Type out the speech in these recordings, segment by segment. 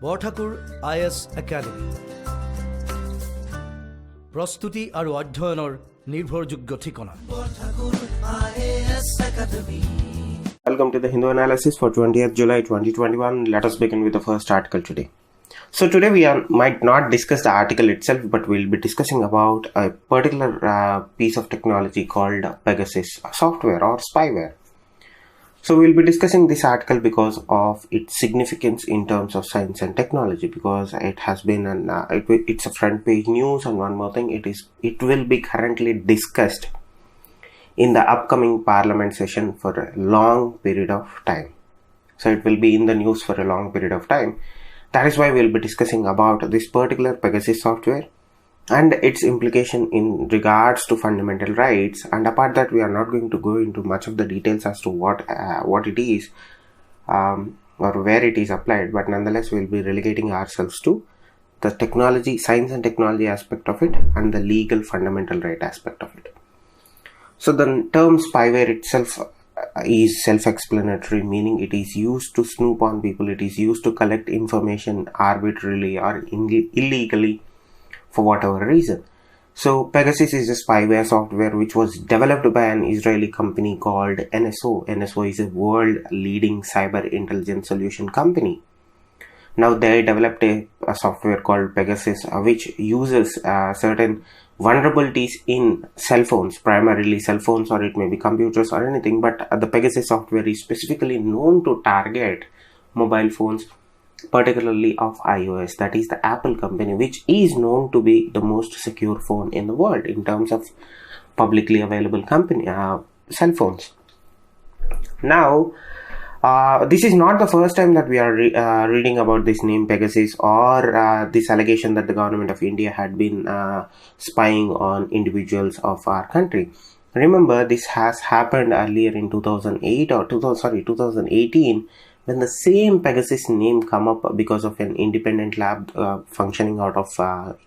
Borthakur IAS Academy প্রস্তুতি আৰু অধ্যয়নৰ নিৰ্ভৰযোগ্য ঠিকনা Borthakur IAS Academy. Welcome to the Hindu analysis for 20th July 2021. Let us begin with the first article today. So today we might not discuss the article itself, but we'll be discussing about a particular piece of technology called Pegasus software or spyware. So we'll be discussing this article because of its significance in terms of science and technology, because it has been it's a front page news, and one more thing, it will be currently discussed in the upcoming parliament session for a long period of time. So it will be in the news for a long period of time. That is why we'll be discussing about this particular Pegasus software and its implication in regards to fundamental rights. And apart that, we are not going to go into much of the details as to what it is or where it is applied, but nonetheless we'll be relegating ourselves to the technology, science and technology aspect of it, and the legal fundamental right aspect of it. So the term spyware itself is self-explanatory, meaning it is used to snoop on people, it is used to collect information arbitrarily or illegally for whatever reason. So Pegasus is a spyware software which was developed by an Israeli company called NSO. NSO is a world leading cyber intelligence solution company. Now they developed a software called Pegasus which uses certain vulnerabilities in cell phones, primarily cell phones, or it may be computers or anything, but the Pegasus software is specifically known to target mobile phones, particularly of iOS, that is the Apple company, which is known to be the most secure phone in the world in terms of publicly available company cell phones. Now this is not the first time that we are reading about this name Pegasus or this allegation that the government of India had been spying on individuals of our country. Remember, this has happened earlier in 2018, when the same Pegasus name come up because of an independent lab functioning out of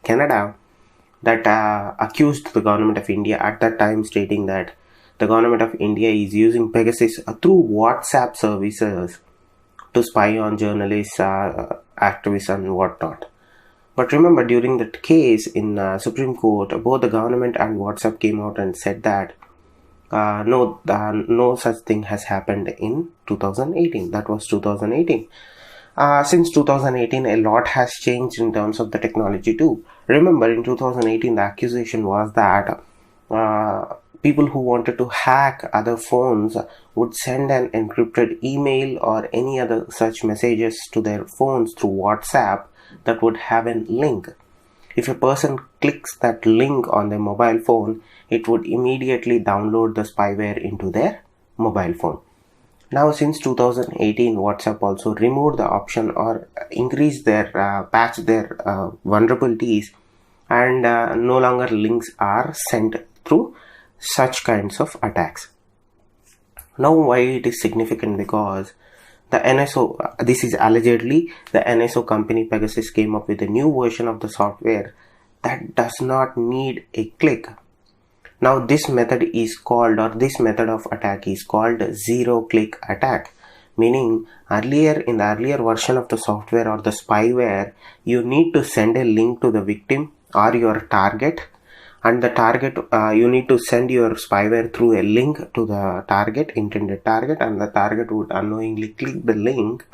Canada that accused the government of India at that time, stating that the government of India is using Pegasus through WhatsApp services to spy on journalists, activists and whatnot. But remember, during that case in Supreme Court, both the government and WhatsApp came out and said that no such thing has happened in 2018. That was 2018. Since 2018, a lot has changed in terms of the technology too. Remember, in 2018, the accusation was that people who wanted to hack other phones would send an encrypted email or any other such messages to their phones through WhatsApp that would have a link. If a person clicks that link on their mobile phone, it would immediately download the spyware into their mobile phone. Now, since 2018, WhatsApp also removed the option or increased their patch their vulnerabilities, and no longer links are sent through such kinds of attacks. Now, why it is significant? Because the NSO, this is allegedly the NSO company Pegasus, came up with a new version of the software that does not need a click. Now this method is called, or this method of attack is called zero click attack, meaning in the earlier version of the software or the spyware, you need to send a link to the victim or your target, and the target you need to send your spyware through a link to the intended target, and the target would unknowingly click the link,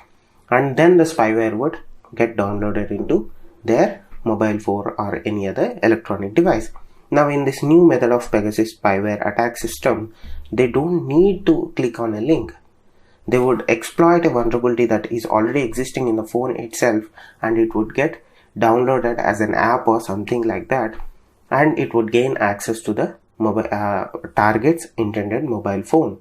and then the spyware would get downloaded into their mobile phone or any other electronic device. Now in this new method of Pegasus spyware attack system, they don't need to click on a link. They would exploit a vulnerability that is already existing in the phone itself, and it would get downloaded as an app or something like that, and it would gain access to the target's intended mobile phone.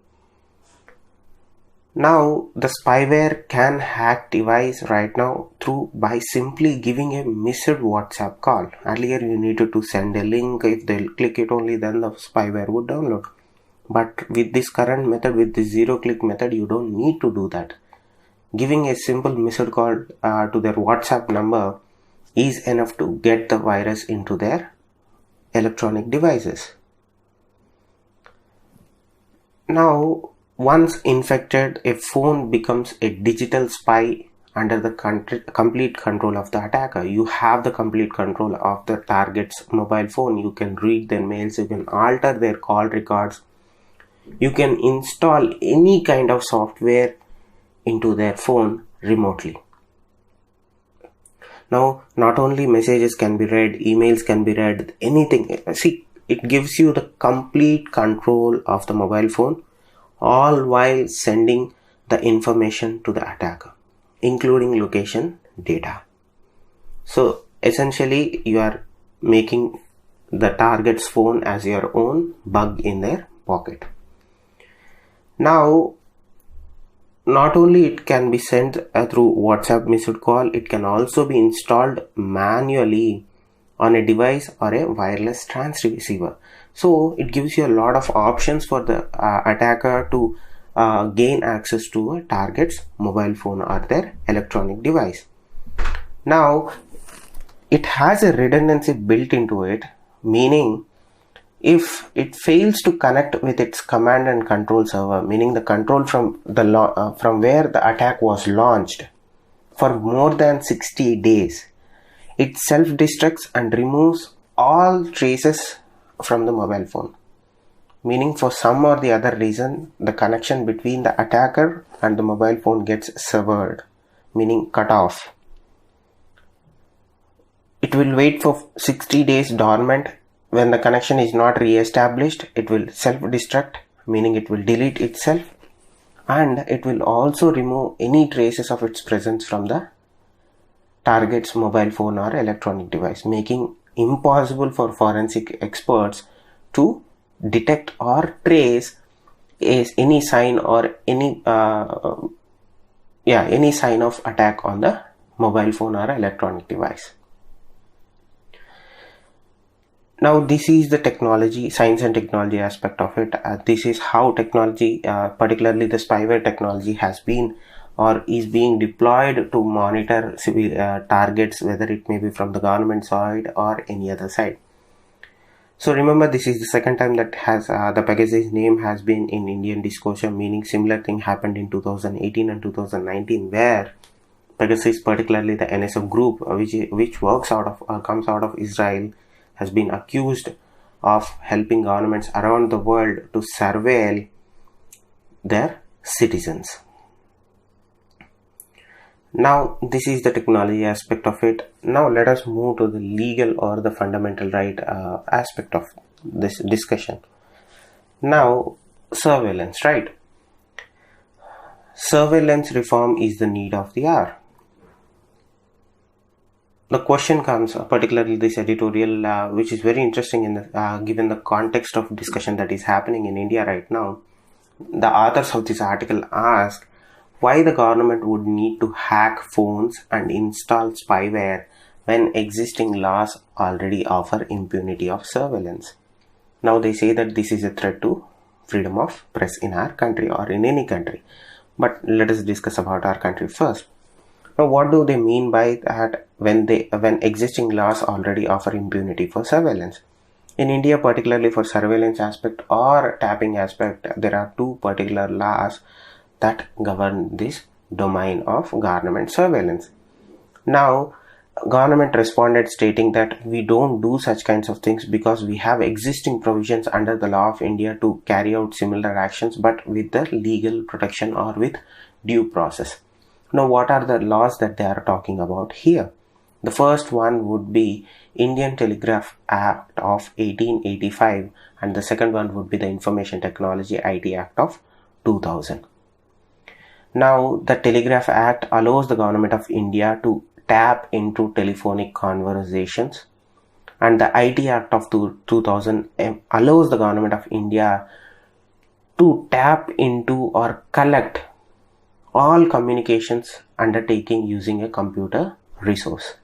Now the spyware can hack device right now by simply giving a missed WhatsApp call. Earlier you needed to send a link. If they'll click it, only then the spyware would download. But with this current method, with this zero click method, you don't need to do that. Giving a simple missed call to their WhatsApp number is enough to get the virus into their electronic devices. Now, once infected, a phone becomes a digital spy under the complete control of the attacker. You have the complete control of the target's mobile phone. You can read their mails, you can alter their call records, you can install any kind of software into their phone remotely. Now, not only messages can be read, emails can be read, anything. See, it gives you the complete control of the mobile phone, all while sending the information to the attacker, including location data. So essentially, you are making the target's phone as your own bug in their pocket. Now, not only it can be sent through WhatsApp missed call, it can also be installed manually on a device or a wireless transceiver. So it gives you a lot of options for the attacker to gain access to a target's mobile phone or their electronic device. Now, it has a redundancy built into it, meaning if it fails to connect with its command and control server, meaning the control from where the attack was launched, for more than 60 days, it self-destructs and removes all traces from the mobile phone. Meaning, for some or the other reason, the connection between the attacker and the mobile phone gets severed, meaning cut off. It will wait for 60 days dormant. When the connection is not re-established, it will self-destruct, meaning it will delete itself, and it will also remove any traces of its presence from the target's mobile phone or electronic device, making impossible for forensic experts to detect or trace any sign or any sign of attack on the mobile phone or electronic device. Now, this is the technology, science and technology aspect of it. This is how technology, particularly the spyware technology, has been or is being deployed to monitor civil targets, whether it may be from the government side or any other side. So remember, this is the second time that has the Pegasus name has been in Indian disclosure, meaning similar thing happened in 2018 and 2019, where Pegasus, particularly the NSF group, which works out of comes out of Israel, has been accused of helping governments around the world to surveil their citizens. Now, this is the technology aspect of it. Now, let us move to the legal or the fundamental right aspect of this discussion. Now, surveillance, right? Surveillance reform is the need of the hour. The question comes, particularly this editorial, which is very interesting in the, given the context of discussion that is happening in India right now. The authors of this article ask why the government would need to hack phones and install spyware when existing laws already offer impunity of surveillance. Now they say that this is a threat to freedom of press in our country or in any country. But let us discuss about our country first. Now, what do they mean by that when existing laws already offer impunity for surveillance? In India, particularly for surveillance aspect or tapping aspect, there are two particular laws that govern this domain of government surveillance. Now, government responded stating that we don't do such kinds of things because we have existing provisions under the law of India to carry out similar actions, but with the legal protection or with due process. Now, what are the laws that they are talking about here? The first one would be Indian Telegraph Act of 1885, and the second one would be the Information Technology IT Act of 2000. Now, the Telegraph Act allows the government of India to tap into telephonic conversations, and the IT Act of 2000 allows the government of India to tap into or collect all communications undertaking using a computer resource.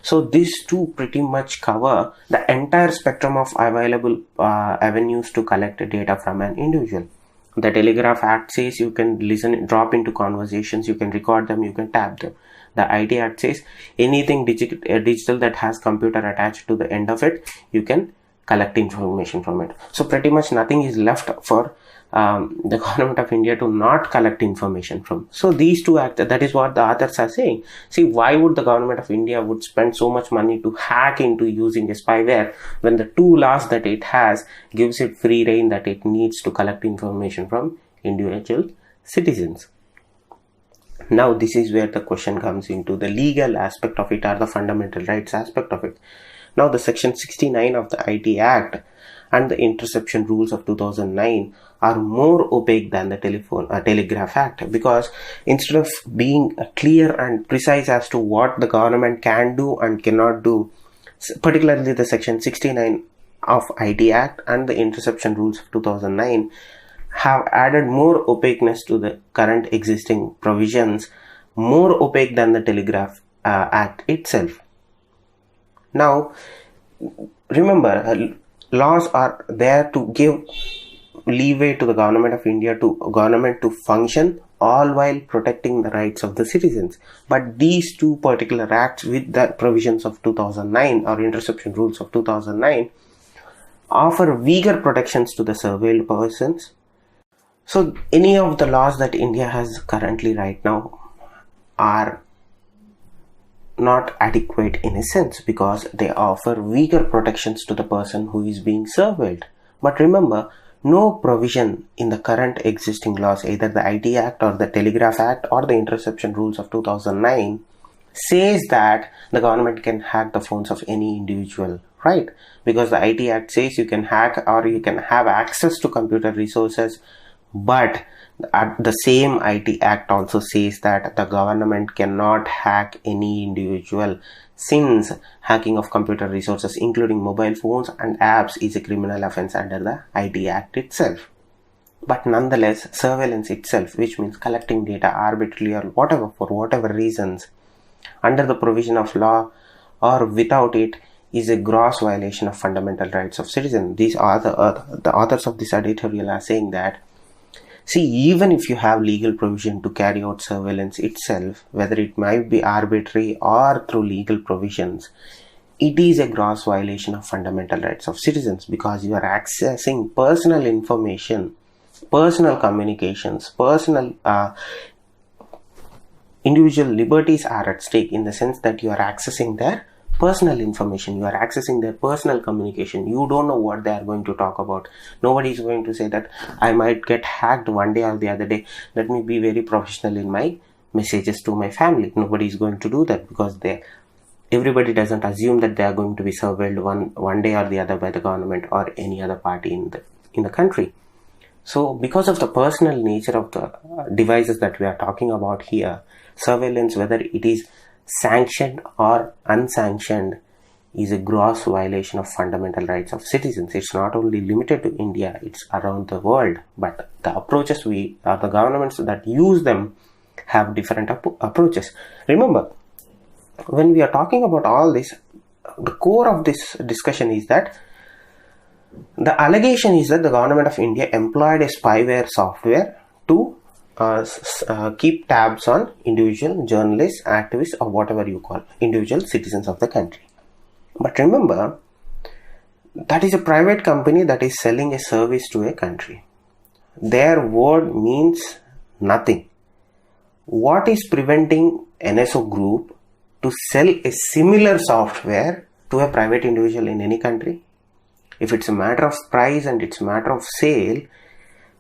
So these two pretty much cover the entire spectrum of available avenues to collect data from an individual. The Telegraph Act says you can drop into conversations, you can record them, you can tap them. The IT Act says anything digital that has computer attached to the end of it, you can collect information from it. So pretty much nothing is left for the government of India to not collect information from. So these two acts, that is what the authors are saying. See, why would the government of India would spend so much money to hack into using a spyware when the two laws that it has gives it free rein that it needs to collect information from individual citizens? Now this is where the question comes into the legal aspect of it, or the fundamental rights aspect of it. Now the section 69 of the IT Act and the interception rules of 2009 are more opaque than the Telegraph Act, because instead of being clear and precise as to what the government can do and cannot do, particularly the section 69 of IT Act and the interception rules of 2009 have added more opaqueness to the current existing provisions, more opaque than the Telegraph Act itself. Now, remember, laws are there to give leeway to the government of India to function, all while protecting the rights of the citizens. But these two particular acts with the provisions of 2009 or interception rules of 2009 offer weaker protections to the surveilled persons. So any of the laws that India has currently right now are not adequate in a sense, because they offer weaker protections to the person who is being surveilled. But remember, no provision in the current existing laws, either the IT Act or the Telegraph Act or the interception rules of 2009, says that the government can hack the phones of any individual, right? Because the IT Act says you can hack or you can have access to computer resources, but the same IT Act also says that the government cannot hack any individual, since hacking of computer resources including mobile phones and apps is a criminal offense under the IT Act itself. But nonetheless, surveillance itself, which means collecting data arbitrarily or whatever for whatever reasons under the provision of law or without it, is a gross violation of fundamental rights of citizens. These are the authors of this editorial are saying that, see, even if you have legal provision to carry out surveillance itself, whether it might be arbitrary or through legal provisions, it is a gross violation of fundamental rights of citizens, because you are accessing personal information, personal communications, personal individual liberties are at stake, in the sense that you are accessing their personal information, you are accessing their personal communication. You don't know what they are going to talk about. Nobody is going to say that I might get hacked one day or the other day, let me be very professional in my messages to my family. Nobody is going to do that, because everybody doesn't assume that they are going to be surveilled one day or the other by the government or any other party in the country. So because of the personal nature of the devices that we are talking about here, surveillance, whether it is sanctioned or unsanctioned, is a gross violation of fundamental rights of citizens. It's not only limited to India, it's around the world. But the approaches the governments that use them have different approaches. Remember, when we are talking about all this, the core of this discussion is that the allegation is that the government of India employed a spyware software to keep tabs on individual journalists, activists, or whatever you call individual citizens of the country. But remember, that is a private company that is selling a service to a country. Their word means nothing. What is preventing NSO Group to sell a similar software to a private individual in any country? If it's a matter of price and it's a matter of sale,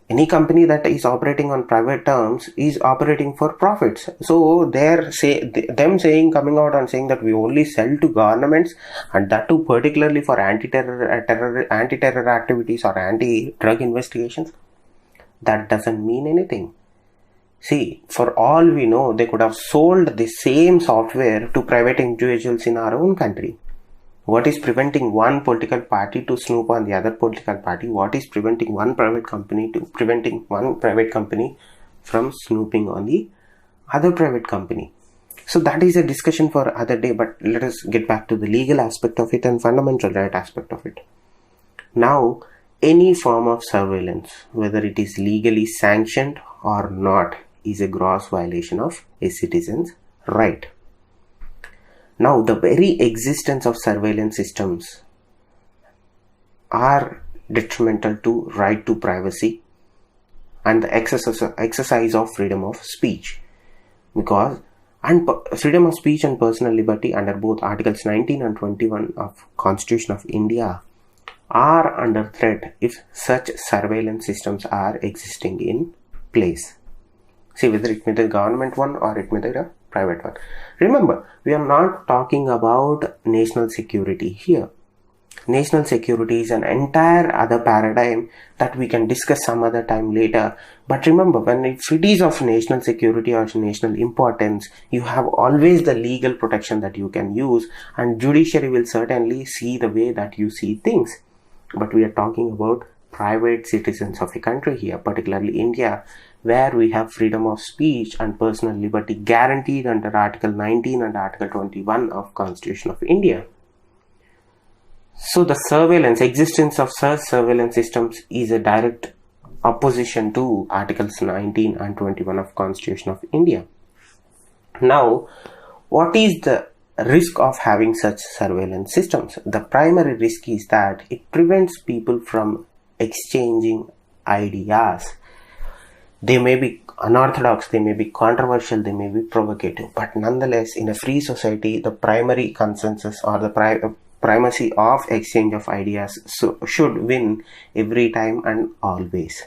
any company that is operating on private terms is operating for profits. So coming out and saying that we only sell to governments, and that too particularly for anti-terror activities or anti-drug investigations, that doesn't mean anything. See, for all we know, they could have sold the same software to private individuals in our own country. What is preventing one political party to snoop on the other political party? What is preventing one private company from snooping on the other private company? So that is a discussion for other day, but let us get back to the legal aspect of it and fundamental right aspect of it. Now, any form of surveillance, whether it is legally sanctioned or not, is a gross violation of a citizen's right. Now, the very existence of surveillance systems are detrimental to right to privacy, and the exercise of freedom of speech. Because freedom of speech and personal liberty under both Articles 19 and 21 of Constitution of India are under threat if such surveillance systems are existing in place. See, whether it may be the government one or it may be the private one. Remember, we are not talking about national security here. National security is an entire other paradigm that we can discuss some other time later. But remember, when it is of national security or national importance, you have always the legal protection that you can use, and judiciary will certainly see the way that you see things. But we are talking about private citizens of a country here, particularly India, where we have freedom of speech and personal liberty guaranteed under Article 19 and Article 21 of Constitution of India. So the existence of such surveillance systems is a direct opposition to Articles 19 and 21 of Constitution of India. Now, what is the risk of having such surveillance systems? The primary risk is that it prevents people from exchanging ideas. They may be unorthodox, they may be controversial, they may be provocative, but nonetheless, in a free society, the primary consensus or the primacy of exchange of ideas should win every time and always.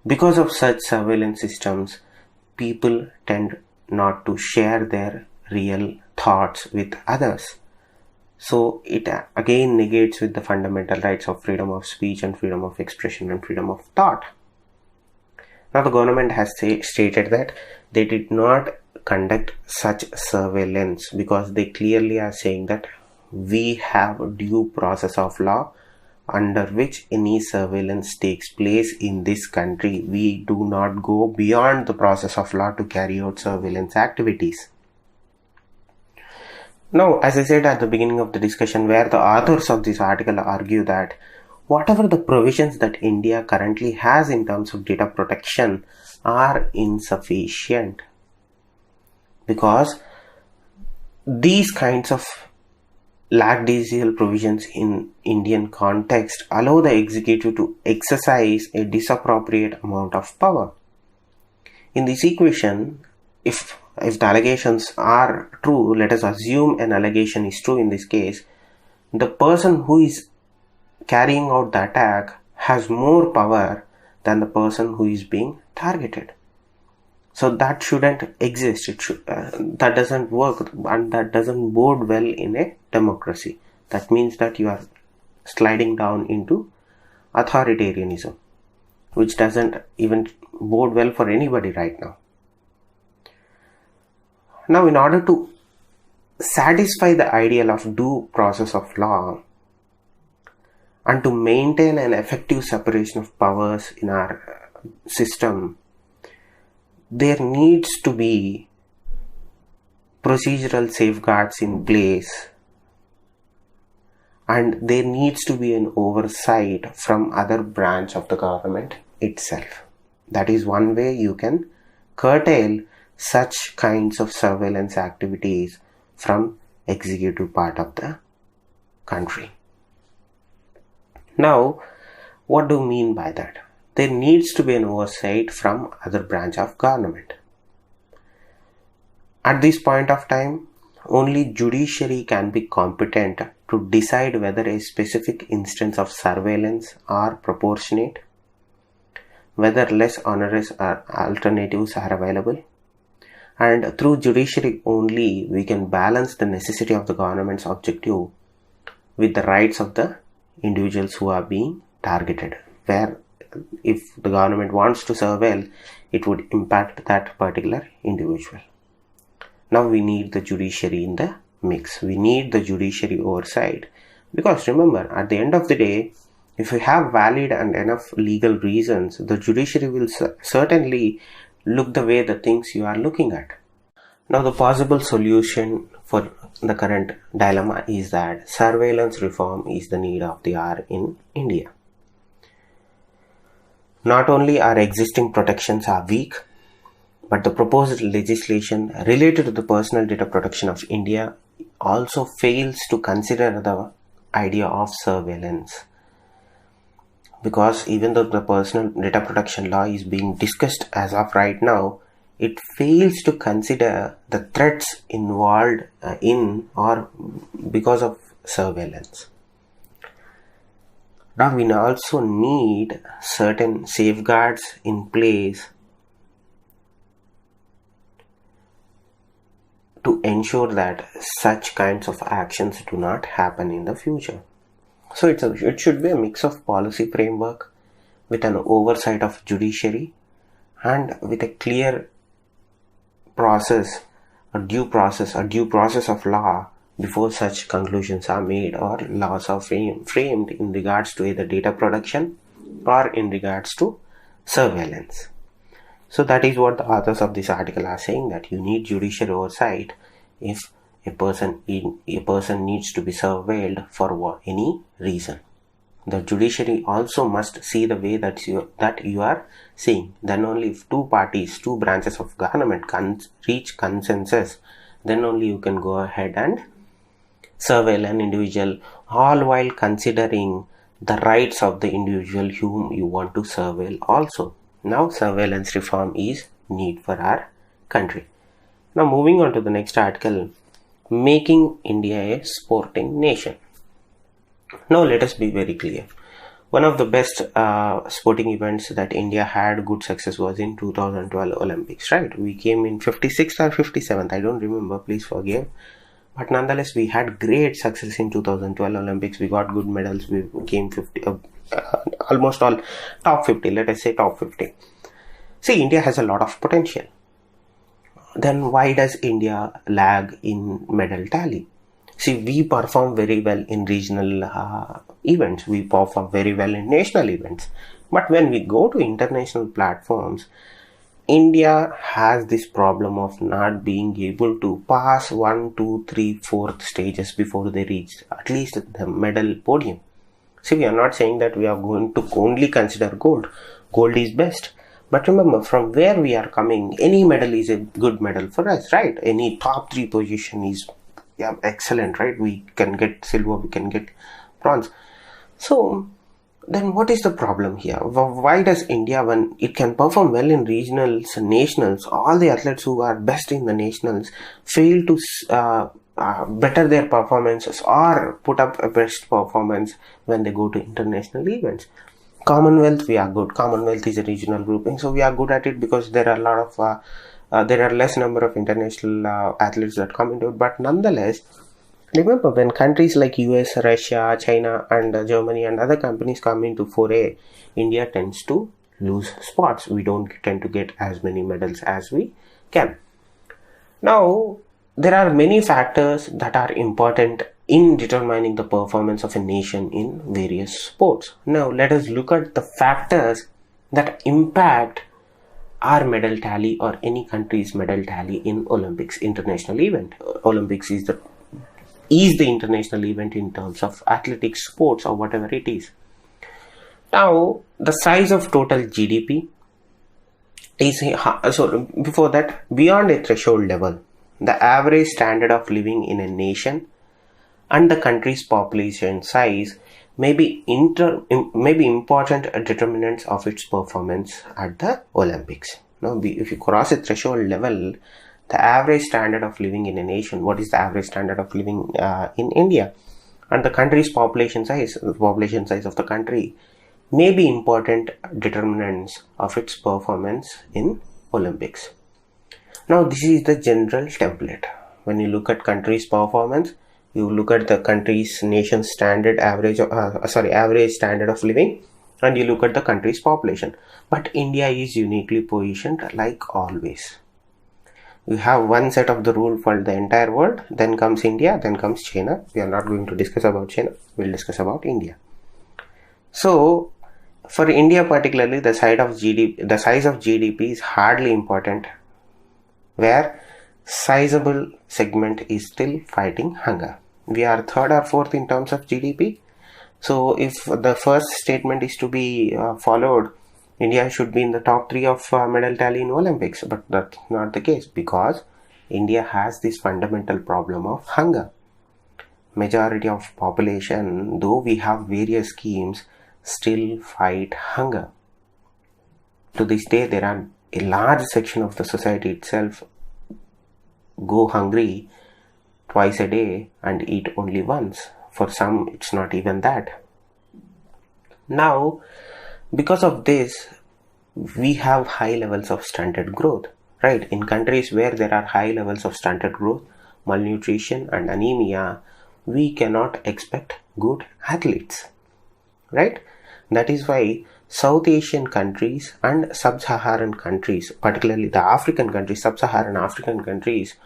Because of such surveillance systems, people tend not to share their real thoughts with others. So it again negates with the fundamental rights of freedom of speech and freedom of expression and freedom of thought. Now the government has stated that they did not conduct such surveillance because they clearly are saying that we have due process of law under which any surveillance takes place in this country. We do not go beyond the process of law to carry out surveillance activities. Now, as I said at the beginning of the discussion, where the authors of this article argue that whatever the provisions that India currently has in terms of data protection are insufficient, because these kinds of lackadaisical provisions in Indian context allow the executive to exercise a disappropriate amount of power. In this equation, if the allegations are true, let us assume an allegation is true in this case, the person who is carrying out the attack has more power than the person who is being targeted. So that shouldn't exist. That doesn't work, and that doesn't bode well in a democracy. That means that you are sliding down into authoritarianism, which doesn't even bode well for anybody right now. Now, in order to satisfy the ideal of due process of law and to maintain an effective separation of powers in our system, there needs to be procedural safeguards in place, and there needs to be an oversight from other branch of the government itself. That is one way you can curtail such kinds of surveillance activities from executive part of the country. Now, what do you mean by that? There needs to be an oversight from other branch of government. At this point of time, only judiciary can be competent to decide whether a specific instance of surveillance are proportionate, whether less onerous alternatives are available, and through judiciary only we can balance the necessity of the government's objective with the rights of the individuals who are being targeted, where if the government wants to surveil, it would impact that particular individual. Now we need the judiciary in the mix. We need the judiciary oversight, because remember, at the end of the day, if we have valid and enough legal reasons, the judiciary will certainly look the way the things you are looking at. Now the possible solution for the current dilemma is that surveillance reform is the need of the hour in India. Not only our existing protections are weak, but the proposed legislation related to the personal data protection of India also fails to consider the idea of surveillance. because even though the personal data protection law is being discussed as of right now, it fails to consider the threats involved in or because of surveillance. Now we also need certain safeguards in place to ensure that such kinds of actions do not happen in the future. So it should be a mix of policy framework with an oversight of judiciary and with a clear process, a due process of law before such conclusions are made or laws are framed in regards to either data protection or in regards to surveillance. So that is what the authors of this article are saying, that you need judicial oversight if a person needs to be surveilled for any reason. The judiciary also must see the way that you are saying. Then only if two branches of government can reach consensus, then only you can go ahead and surveil an individual, all while considering the rights of the individual whom you want to surveil also. Now surveillance reform is need for our country. Now moving on to the next article, making India a sporting nation. Now let us be very clear. One of the best sporting events that India had good success was in 2012 Olympics, right? We came in 56th or 57th, I don't remember, please forgive. But nonetheless, we had great success in 2012 Olympics. We got good medals. We came almost all top 50, let us say top 50. See, India has a lot of potential. Then why does India lag in medal tally? See, we perform very well in regional events. We perform very well in national events. But when we go to international platforms, India has this problem of not being able to pass 1, 2, 3, 4th stages before they reach at least the medal podium. See, we are not saying that we are going to only consider gold. Gold is best. But remember, from where we are coming, any medal is a good medal for us, right? Any top 3 position is excellent, right? We can get silver, we can get bronze. So then what is the problem here? Why does India, when it can perform well in regionals and nationals, all the athletes who are best in the nationals fail to better their performances or put up a best performance when they go to international events? Commonwealth, we are good. Commonwealth is a regional grouping, so we are good at it because there are a lot of there are less number of international athletes that come into it. But nonetheless, remember, when countries like US, Russia, China and Germany and other companies come into foray, India tends to lose spots. We don't tend to get as many medals as we can. Now, there are many factors that are important in determining the performance of a nation in various sports. Now, let us look at the factors that impact our medal tally or any country's medal tally in Olympics international event. Olympics is the international event in terms of athletics, sports or whatever it is. Now, the size of total GDP is, so before that, beyond a threshold level, the average standard of living in a nation and the country's population size may be important determinants of its performance at the Olympics. Now, if you cross a threshold level, the average standard of living in a nation, what is the average standard of living in India, and the country's population size, the population size of the country, may be important determinants of its performance in Olympics. Now, this is the general template. When you look at country's performance, you look at the country's nation's standard average standard of living, and you look at the country's population. But India is uniquely positioned like always. You have one set of the rule for the entire world, then comes India, then comes China. We are not going to discuss about China, we'll discuss about India. So, for India particularly, the size of GDP is hardly important, where sizable segment is still fighting hunger. We are 3rd or 4th in terms of GDP. So if the first statement is to be followed, India should be in the top 3 of medal tally in Olympics. But that's not the case, because India has this fundamental problem of hunger. Majority of population, though we have various schemes, still fight hunger. To this day, there are a large section of the society itself go hungry twice a day and eat only once. For some, it's not even that. Now, because of this, we have high levels of stunted growth, right? In countries where there are high levels of stunted growth, malnutrition and anemia, we cannot expect good athletes, right? That is why South Asian countries and sub-Saharan countries, particularly the African countries, sub-Saharan African countries,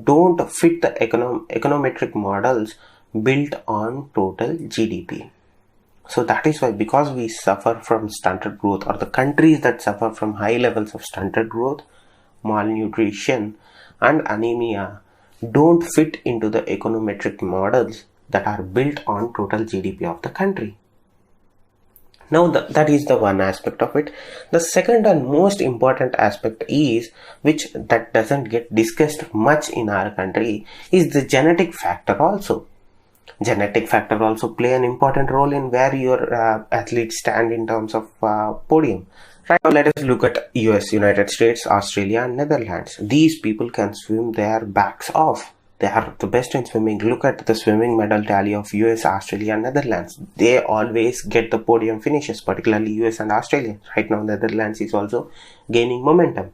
don't fit the econometric models built on total GDP. So that is why, because we suffer from stunted growth, or the countries that suffer from high levels of stunted growth, malnutrition and anemia don't fit into the econometric models that are built on total GDP of the country. Now that is the one aspect of it. The second and most important aspect is, which that doesn't get discussed much in our country, is the genetic factor also. Genetic factor also play an important role in where your athletes stand in terms of podium. Right now, let us look at US, United States, Australia and Netherlands. These people can swim their backs off. They are the best in swimming. Look at the swimming medal tally of US, Australia and Netherlands. They always get the podium finishes, particularly US and Australia. Right now, Netherlands is also gaining momentum.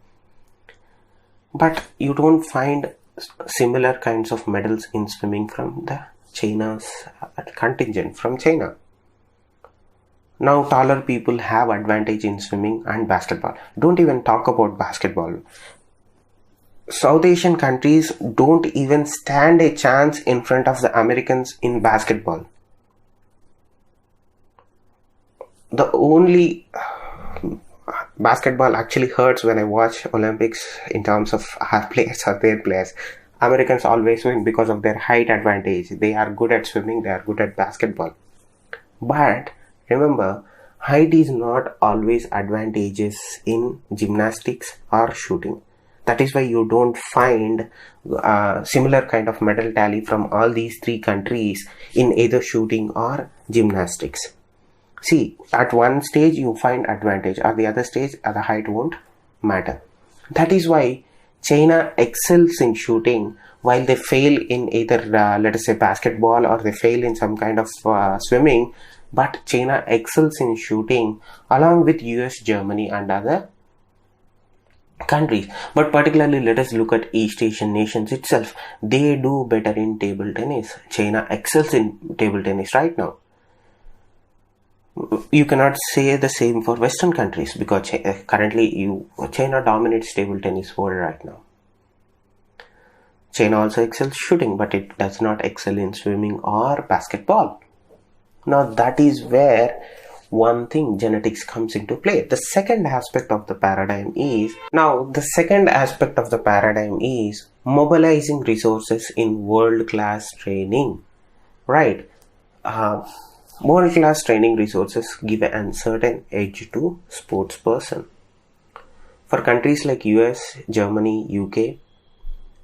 But you don't find similar kinds of medals in swimming from the China's contingent from China. Now, taller people have advantage in swimming and basketball. Don't even talk about basketball. South Asian countries don't even stand a chance in front of the Americans in basketball. The only basketball actually hurts when I watch Olympics in terms of our players or their players. Americans always win because of their height advantage. They are good at swimming, they are good at basketball. But remember, height is not always advantageous in gymnastics or shooting. That is why you don't find similar kind of medal tally from all these three countries in either shooting or gymnastics. See, at one stage you find advantage, at the other stage the height won't matter. That is why China excels in shooting while they fail in either let us say basketball, or they fail in some kind of swimming. But China excels in shooting along with US, Germany and other countries. But particularly, let us look at East Asian nations itself. They do better in table tennis. China excels in table tennis right now. You cannot say the same for Western countries, because currently China dominates table tennis world right now. China also excels shooting, but it does not excel in swimming or basketball. Now that is where one thing, genetics, comes into play. The second aspect of the paradigm is mobilizing resources in world-class training, right? World-class training resources give a certain edge to sports person. For countries like US, Germany, UK,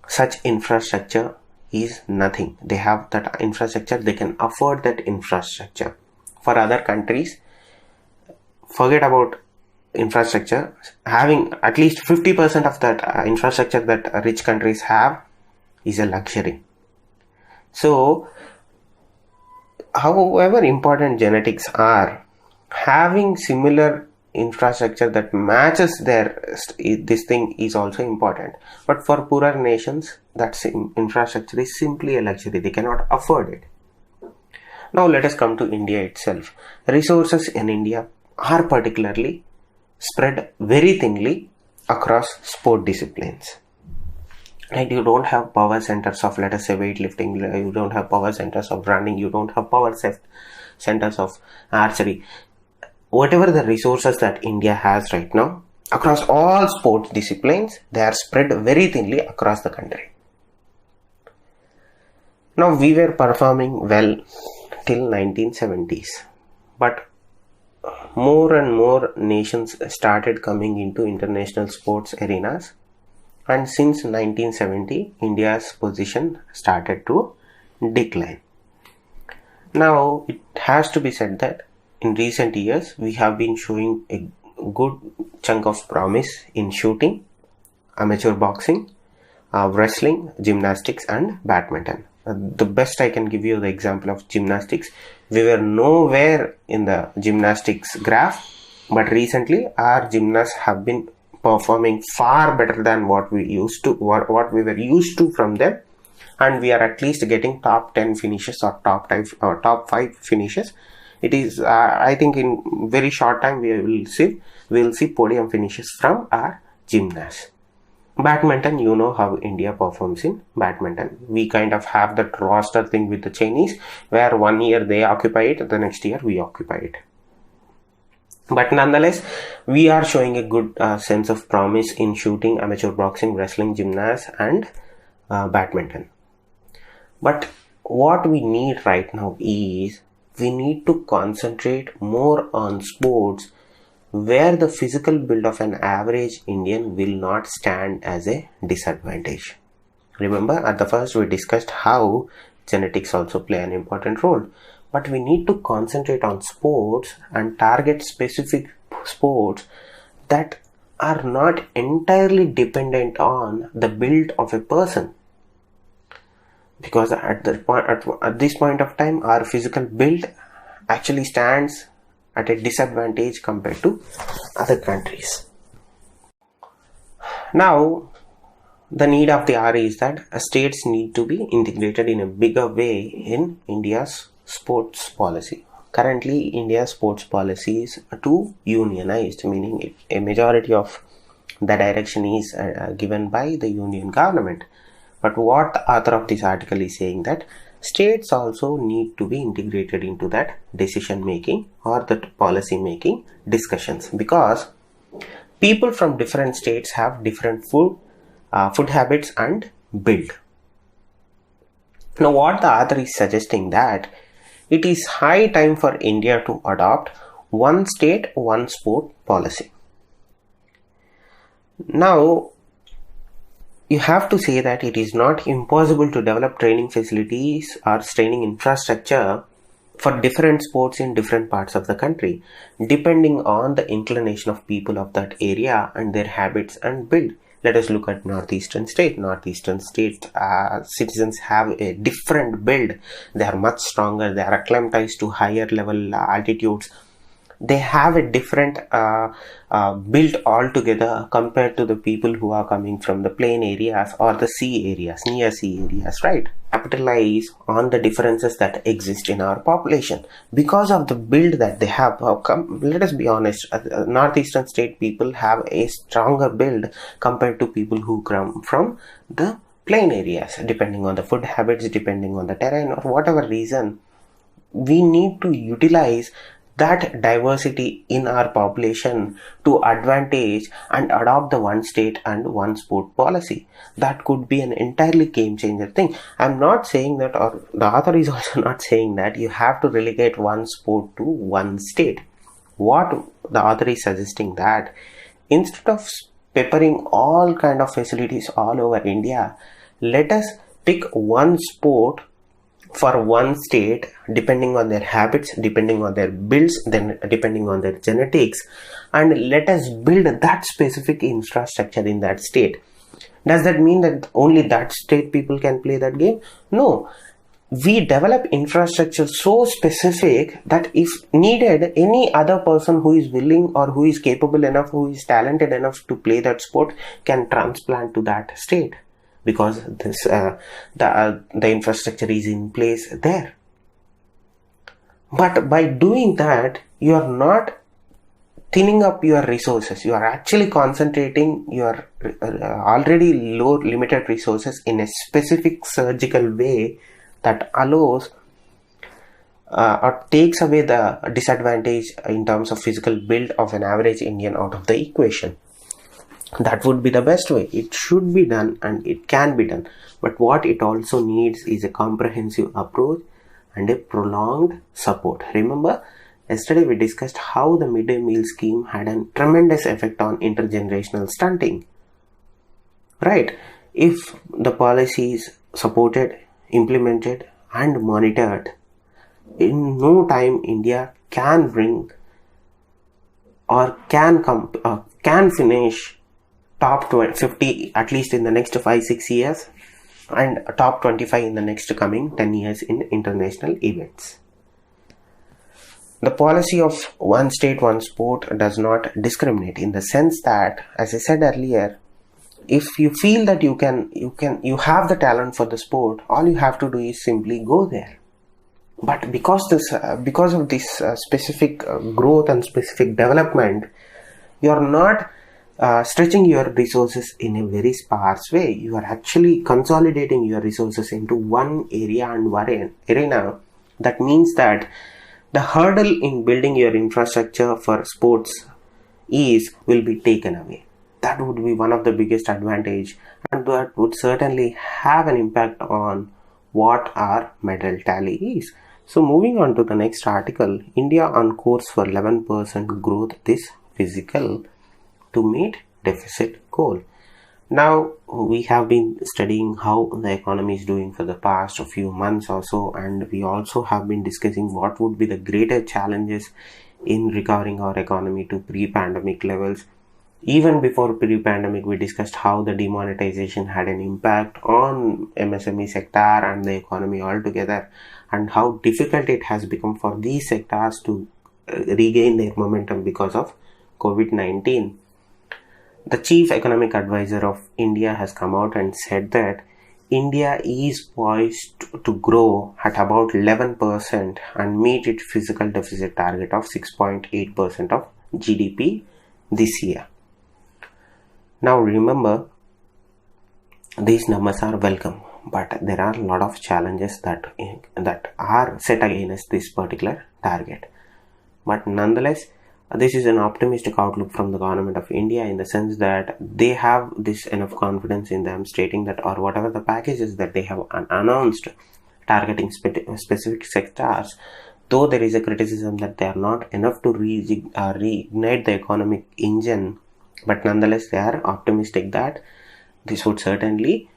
such infrastructure is nothing. They have that infrastructure, they can afford that infrastructure. For other countries, forget about infrastructure. Having at least 50% of that infrastructure that rich countries have is a luxury. So, however important genetics are, having similar infrastructure that matches this thing is also important. But for poorer nations, that infrastructure is simply a luxury. They cannot afford it. Now let us come to India itself. Resources in India are particularly spread very thinly across sport disciplines. Right? You don't have power centers of, let us say, weightlifting. You don't have power centers of running. You don't have power centers of archery. Whatever the resources that India has right now, across all sports disciplines, they are spread very thinly across the country. Now, we were performing well till 1970s, but more and more nations started coming into international sports arenas, and since 1970, India's position started to decline. Now, it has to be said that in recent years, we have been showing a good chunk of promise in shooting, amateur boxing, wrestling, gymnastics and badminton. The best I can give you the example of gymnastics. We were nowhere in the gymnastics graph, but recently our gymnasts have been performing far better than what we were used to from them, and we are at least getting top 10 finishes or top 5 finishes. It is I think in very short time we will see podium finishes from our gymnasts. Badminton, you know how India performs in badminton. We kind of have that roster thing with the Chinese, where 1 year they occupy it, the next year we occupy it. But nonetheless, we are showing a good sense of promise in shooting, amateur boxing, wrestling, gymnastics and badminton. But what we need right now is, we need to concentrate more on sports where the physical build of an average Indian will not stand as a disadvantage. Remember, at the first we discussed how genetics also play an important role. But we need to concentrate on sports and target specific sports that are not entirely dependent on the build of a person. Because at this point of time, our physical build actually stands at a disadvantage compared to other countries. Now, the need of the hour is that states need to be integrated in a bigger way in India's sports policy. Currently, India's sports policy is too unionized, meaning a majority of the direction is given by the union government. But what the author of this article is saying that states also need to be integrated into that decision making or that policy making discussions, because people from different states have different food habits and build. Now, what the author is suggesting that it is high time for India to adopt one state, one sport policy. Now, you have to say that it is not impossible to develop training facilities or training infrastructure for different sports in different parts of the country, depending on the inclination of people of that area and their habits and build. Let us look at Northeastern state. Northeastern state citizens have a different build. They are much stronger. They are acclimatized to higher level altitudes. They have a different build altogether compared to the people who are coming from the plain areas or the sea areas, near sea areas, right? Capitalize on the differences that exist in our population because of the build that they have. Let us be honest, Northeastern state people have a stronger build compared to people who come from the plain areas, depending on the food habits, depending on the terrain or whatever reason. We need to utilize that diversity in our population to advantage and adopt the one state and one sport policy. That could be an entirely game changer thing. I'm not saying that, or the author is also not saying that you have to relegate one sport to one state. What the author is suggesting that instead of peppering all kind of facilities all over India, let us pick one sport for one state, depending on their habits, depending on their builds, then depending on their genetics, and let us build that specific infrastructure in that state. Does that mean that only that state people can play that game? No. We develop infrastructure so specific that if needed, any other person who is willing or who is capable enough, who is talented enough to play that sport can transplant to that state, because this the infrastructure is in place there. But by doing that, you are not thinning up your resources. You are actually concentrating your already low limited resources in a specific surgical way that allows or takes away the disadvantage in terms of physical build of an average Indian out of the equation. That would be the best way. It should be done and it can be done. But what it also needs is a comprehensive approach and a prolonged support. Remember, yesterday we discussed how the midday meal scheme had a tremendous effect on intergenerational stunting. Right? If the policy is supported, implemented and monitored, in no time India can bring or can finish top 50 at least in the next 5-6 years, and top 25 in the next coming 10 years in international events. The policy of one state, one sport does not discriminate, in the sense that, as I said earlier, if you feel that you have the talent for the sport, all you have to do is simply go there. But because of this specific growth and specific development, you are not stretching your resources in a very sparse way. You are actually consolidating your resources into one area and one arena. That means that the hurdle in building your infrastructure for sports will be taken away. That would be one of the biggest advantage, and that would certainly have an impact on what our medal tally is. So moving on to the next article, India on course for 11% growth this fiscal to meet deficit goal. Now, we have been studying how the economy is doing for the past few months or so, and we also have been discussing what would be the greater challenges in recovering our economy to pre-pandemic levels. Even before pre-pandemic, we discussed how the demonetization had an impact on MSME sector and the economy altogether, and how difficult it has become for these sectors to regain their momentum because of COVID-19. The Chief Economic Advisor of India has come out and said that India is poised to grow at about 11% and meet its fiscal deficit target of 6.8% of GDP this year. Now remember, these numbers are welcome, but there are a lot of challenges that are set against this particular target. But nonetheless, this is an optimistic outlook from the government of India, in the sense that they have this enough confidence in them, stating that, or whatever the packages that they have announced targeting specific sectors, though there is a criticism that they are not enough to reignite the economic engine, but nonetheless they are optimistic that this would certainly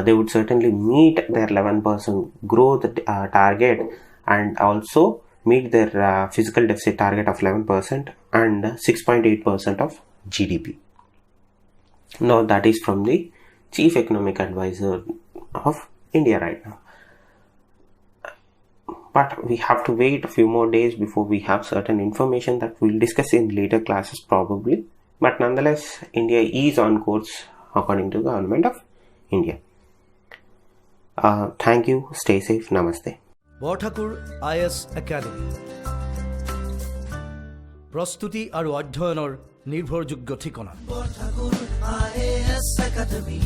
they would certainly meet their 11% growth target, and also meet their fiscal deficit target of 11% and 6.8% of GDP. Now that is from the Chief Economic Advisor of India right now. But we have to wait a few more days before we have certain information that we'll discuss in later classes probably. But nonetheless, India is on course according to the government of India. Thank you. Stay safe. Namaste. Borthakur IAS Academy প্রস্তুতি আৰু অধ্যয়নৰ নিৰ্ভৰযোগ্য ঠিকনা Borthakur IAS Academy